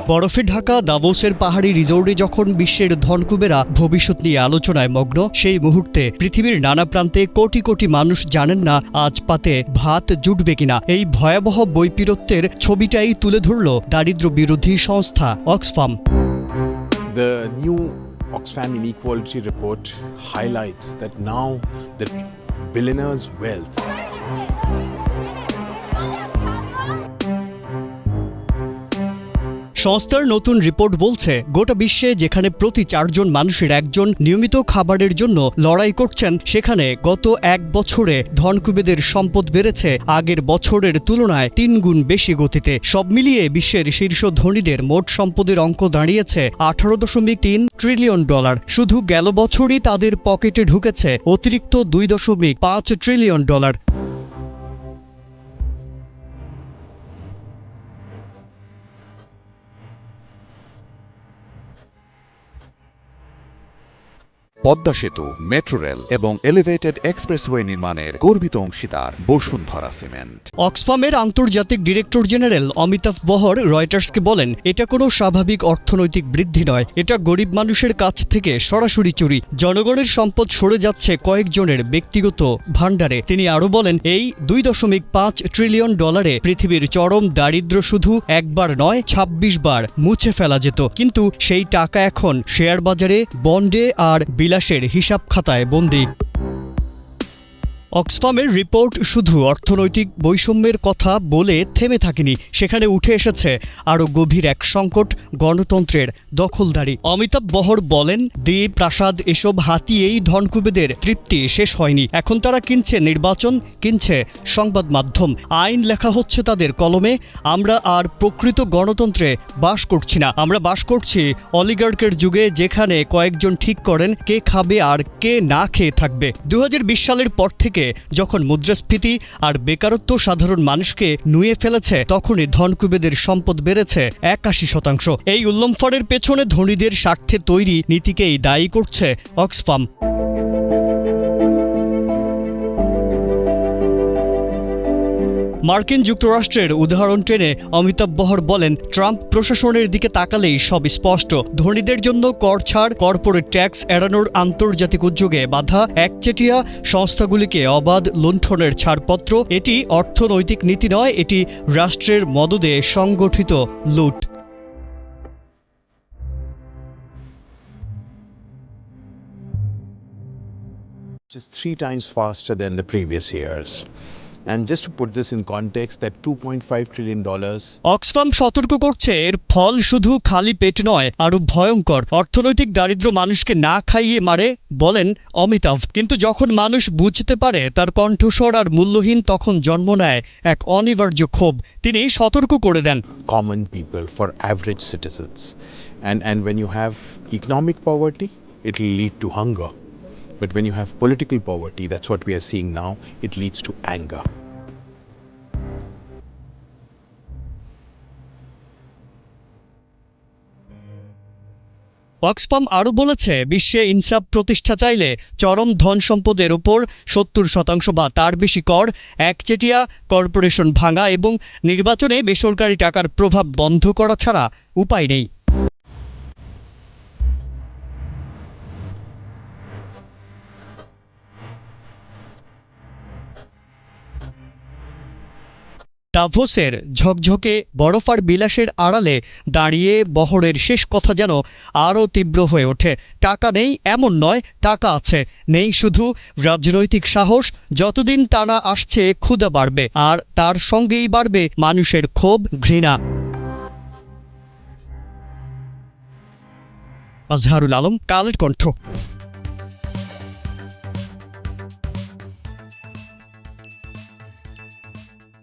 বরফে ঢাকা দাভোসের পাহাড়ি রিজোর্টে যখন বিশ্বের ধনকুবেরা ভবিষ্যৎ নিয়ে আলোচনায় মগ্ন, সেই মুহূর্তে পৃথিবীর নানা প্রান্তে কোটি কোটি মানুষ জানেন না আজ পাতে ভাত জুটবে কিনা। এই ভয়াবহ বৈপরীত্যের ছবিটাই তুলে ধরল দারিদ্র্য বিরোধী সংস্থা Oxfam. The new Oxfam Inequality Report highlights that now the billionaires' wealth সংস্থার নতুন রিপোর্ট বলছে, গোটা বিশ্বে যেখানে প্রতি 4 জন মানুষের একজন নিয়মিত খাবারের জন্য লড়াই করছেন, সেখানে গত 1 বছরে ধনকুবেদের সম্পদ বেড়েছে আগের বছরের তুলনায় 3 গুণ বেশি গতিতে। সব মিলিয়ে বিশ্বের শীর্ষ ধনীদের মোট সম্পদের অঙ্ক দাঁড়িয়েছে $18.3 ট্রিলিয়ন। শুধু গেল বছরই তাদের পকেটে ঢুকেছে অতিরিক্ত $2.5 ট্রিলিয়ন। পদ্মা সেতু, মেট্রো রেল এবং এলিভেটেড এক্সপ্রেসওয়ে নির্মাণের গর্বিত অংশীদার বসুন্ধরা সিমেন্ট। অক্সফামের আন্তর্জাতিক ডিরেক্টর জেনারেল অমিতাভ বহর রয়টার্সকে বলেন, এটা কোনো স্বাভাবিক অর্থনৈতিক বৃদ্ধি নয়, এটা গরিব মানুষের কাছ থেকে সরাসরি চুরি। জনগণের সম্পদ সরে যাচ্ছে কয়েকজনের ব্যক্তিগত ভাণ্ডারে। তিনি আরও বলেন, এই $2.5 ট্রিলিয়ন পৃথিবীর চরম দারিদ্র্য শুধু একবার নয় 26 বার মুছে ফেলা যেত, কিন্তু সেই টাকা এখন শেয়ার বাজারে, বন্ডে আর বিলাসের হিসাব খাতায় বন্দী। অক্সফামের রিপোর্ট শুধু অর্থনৈতিক বৈষম্যের কথা বলে থেমে থাকেনি, সেখানে উঠে এসেছে আরও গভীর এক সংকট, গণতন্ত্রের দখলদারি। অমিতাভ বহর বলেন, দ্বীপ, প্রাসাদ এসব হাতিয়েই ধনকুবেদের তৃপ্তি শেষ হয়নি। এখন তারা কিনছে নির্বাচন, কিনছে সংবাদ মাধ্যম, আইন লেখা হচ্ছে তাদের কলমে। আমরা আর প্রকৃত গণতন্ত্রে বাস করছি না, আমরা বাস করছি অলিগার্কের যুগে, যেখানে কয়েকজন ঠিক করেন কে খাবে আর কে না খেয়ে থাকবে। 2020 সালের পর থেকে যখন মুদ্রাস্ফীতি আর বেকারত্ব সাধারণ মানুষকে নুয়ে ফেলেছে, তখনই ধনকুবেদের সম্পদ বেড়েছে 81%। এই উল্লম্ফনের পেছনে ধনীদের স্বার্থে তৈরি নীতিকেই দায়ী করছে অক্সফাম। মার্কিন যুক্তরাষ্ট্রের উদাহরণ টেনে অমিতাভ বহর বলেন, ট্রাম্প প্রশাসনের দিকে তাকালেই সব স্পষ্ট। ধনীদের জন্য কর ছাড়, কর্পোরেট ট্যাক্স এড়ানোর আন্তর্জাতিক উদ্যোগে বাধা, একচেটিয়া সংস্থাগুলিকে অবাধ লুণ্ঠনের ছাড়পত্র। এটি অর্থনৈতিক নীতি নয়, এটি রাষ্ট্রের মদদে সংগঠিত লুট। just 3 times faster than the previous years. And just to put this in context, that $2.5 trillion Oxfam সতর্ক করছে, এর ফল শুধু খালি পেট নয়, আরও ভয়ঙ্কর। অর্থনৈতিক দারিদ্র্য মানুষকে না খাইয়ে মারে, বলেন অমিতাভ। কিন্তু যখন মানুষ বুঝতে পারে তার কণ্ঠস্বর আর মূল্যহীন, তখন জন্ম নেয় এক অনিবার্য ক্ষোভ। তিনি সতর্ক করে দেন, common people, for average citizens. And when you have economic poverty, it will lead to hunger. But when you have political poverty, that's what we are seeing now, it leads to anger. Oxfam আরও বলেছে, বিশ্বে ইনসাফ প্রতিষ্ঠা চাইলে চরম ধন সম্পদের ওপর 70% বা তার বেশি কর, একচেটিয়া কর্পোরেশন ভাঙা এবং নির্বাচনে বেসরকারি টাকার প্রভাব বন্ধ করা ছাড়া উপায় নেই। দাভোসের ঝকঝকে বরফ আর বিলাসের আড়ালে দাঁড়িয়ে বহরের শেষ কথা যেন আরও তীব্র হয়ে ওঠে। টাকা নেই এমন নয়, টাকা আছে। নেই শুধু রাজনৈতিক সাহস। যতদিন টানা আসছে, ক্ষুধা বাড়বে, আর তার সঙ্গেই বাড়বে মানুষের ক্ষোভ, ঘৃণা। আজহারুল আলম, কালের কণ্ঠ।